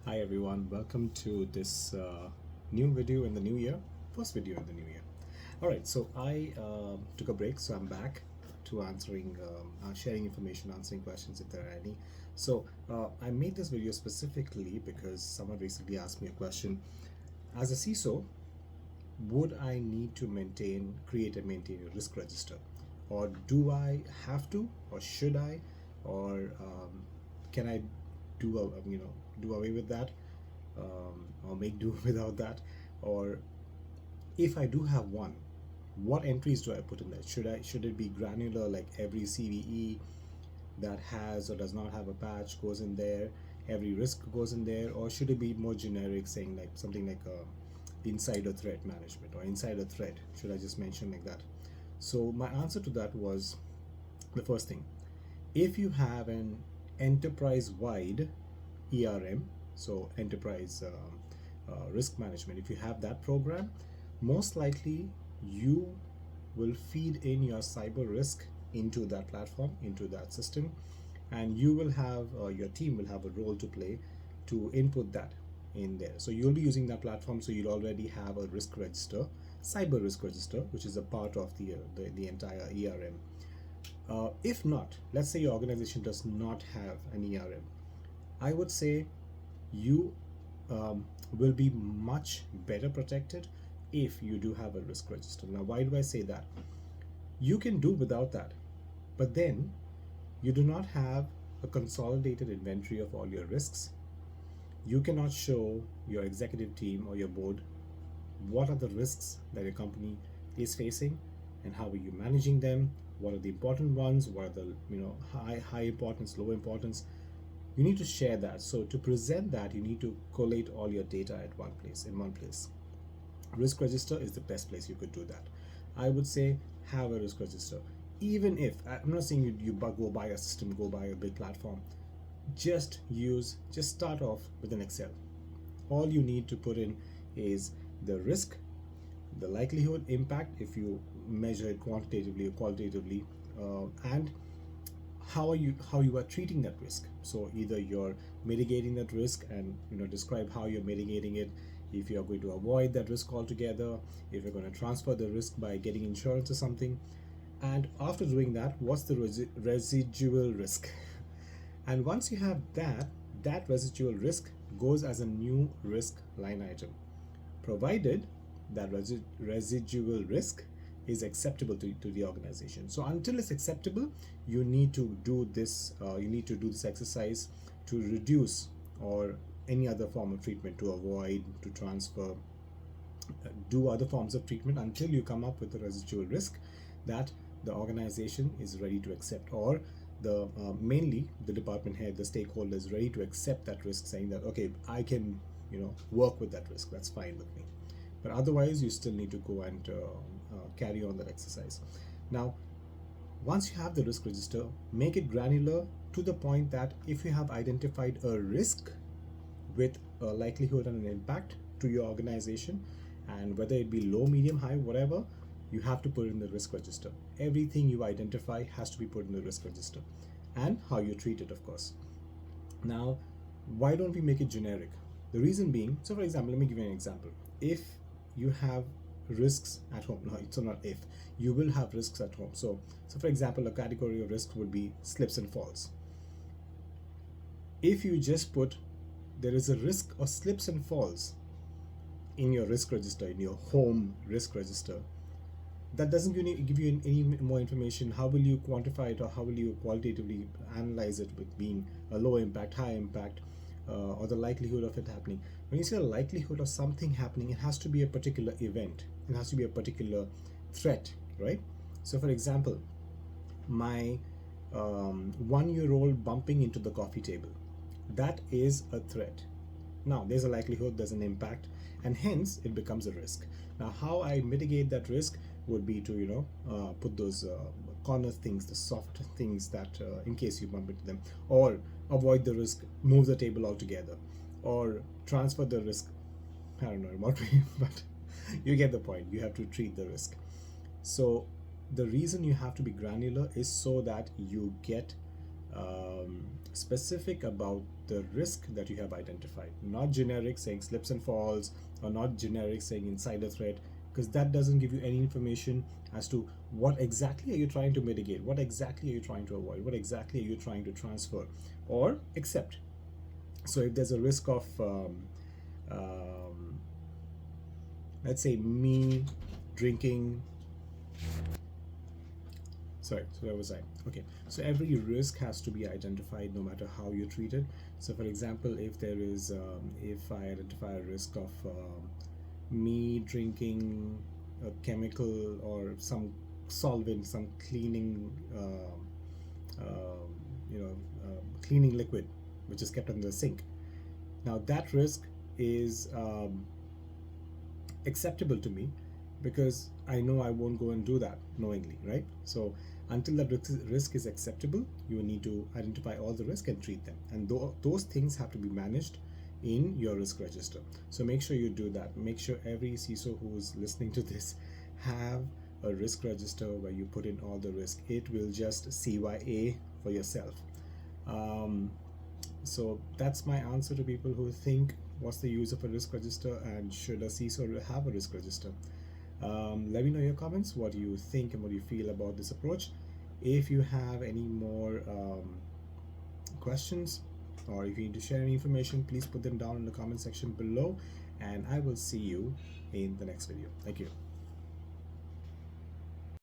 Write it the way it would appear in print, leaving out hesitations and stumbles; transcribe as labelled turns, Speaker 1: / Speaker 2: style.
Speaker 1: Hi everyone, welcome to this new video in the new year, first video in the new year. All right, so I took a break, so I'm back to sharing information, answering questions if there are any. So I made this video specifically because someone recently asked me a question. As a CISO, would I need to create and maintain a risk register, or do I have to, or should I, or can I do away with that, or make do without that, or if I do have one, what entries do I put in there? Should it be granular, like every CVE that has or does not have a patch goes in there, every risk goes in there, or should it be more generic, saying like something like insider threat management or insider threat? Should I just mention like that? So my answer to that was the first thing: if you have an enterprise-wide ERM, so enterprise risk management, if you have that program, most likely you will feed in your cyber risk into that platform, into that system, and you will have your team will have a role to play to input that in there. So you'll be using that platform, so you'll already have a risk register, cyber risk register, which is a part of the entire ERM. If not, let's say your organization does not have an ERM, I would say you will be much better protected if you do have a risk register. Now, why do I say that? You can do without that, but then you do not have a consolidated inventory of all your risks. You cannot show your executive team or your board what are the risks that your company is facing and how are you managing them, what are the important ones, what are the high importance, low importance. You need to share that. So to present that, you need to collate all your data at one place, in one place. Risk register is the best place you could do that. I would say have a risk register. Even if, I'm not saying you go buy a system, go buy a big platform, just start off with an Excel. All you need to put in is the risk, the likelihood, impact, if you measure it quantitatively or qualitatively, and how you are treating that risk. So either you're mitigating that risk and describe how you're mitigating it, if you're going to avoid that risk altogether, if you're going to transfer the risk by getting insurance or something, and after doing that, what's the residual risk? And once you have that residual risk goes as a new risk line item, provided that residual risk is acceptable to the organization. So until it's acceptable, you need to do this exercise to reduce, or any other form of treatment, to avoid, to transfer, do other forms of treatment until you come up with a residual risk that the organization is ready to accept, or the mainly the department head, the stakeholder, is ready to accept that risk, saying that okay, I can work with that risk, that's fine with me. But otherwise, you still need to go and carry on that exercise. Now, once you have the risk register, make it granular to the point that if you have identified a risk with a likelihood and an impact to your organization, and whether it be low, medium, high, whatever, you have to put it in the risk register. Everything you identify has to be put in the risk register, and how you treat it, of course. Now, why don't we make it generic? The reason being, so for example, let me give you an example. If you have risks at home, no, it's not if, you will have risks at home. So for example, a category of risk would be slips and falls. If you just put there is a risk of slips and falls in your risk register, in your home risk register, that doesn't give you any more information. How will you quantify it, or how will you qualitatively analyze it with being a low impact, high impact, or the likelihood of it happening? When you say a likelihood of something happening, it has to be a particular event, it has to be a particular threat, right? So for example, my 1-year-old bumping into the coffee table, that is a threat. Now there's a likelihood, there's an impact, and hence it becomes a risk. Now how I mitigate that risk would be to put those corner things, the soft things that in case you bump into them, or avoid the risk, move the table altogether, or transfer the risk. I don't know what way, but you get the point. You have to treat the risk. So the reason you have to be granular is so that you get specific about the risk that you have identified, not generic saying slips and falls, or not generic saying insider threat, because that doesn't give you any information as to what exactly are you trying to mitigate, what exactly are you trying to avoid, what exactly are you trying to transfer or accept. So if there's a risk of um, let's say me drinking, sorry, so where was I? Okay, so every risk has to be identified no matter how you treat it. So for example, if there is if I identify a risk of me drinking a chemical or some solvent, some cleaning um, you know cleaning liquid which is kept under the sink, now that risk is acceptable to me because I know I won't go and do that knowingly, right? So until that risk is acceptable, you need to identify all the risk and treat them. And those things have to be managed in your risk register. So make sure you do that. Make sure every CISO who's listening to this have a risk register where you put in all the risk. It will just CYA for yourself. Um, so that's my answer to people who think what's the use of a risk register and should a CISO have a risk register. Let me know your comments, what you think and what you feel about this approach. If you have any more questions or if you need to share any information, please put them down in the comment section below and I will see you in the next video. Thank you.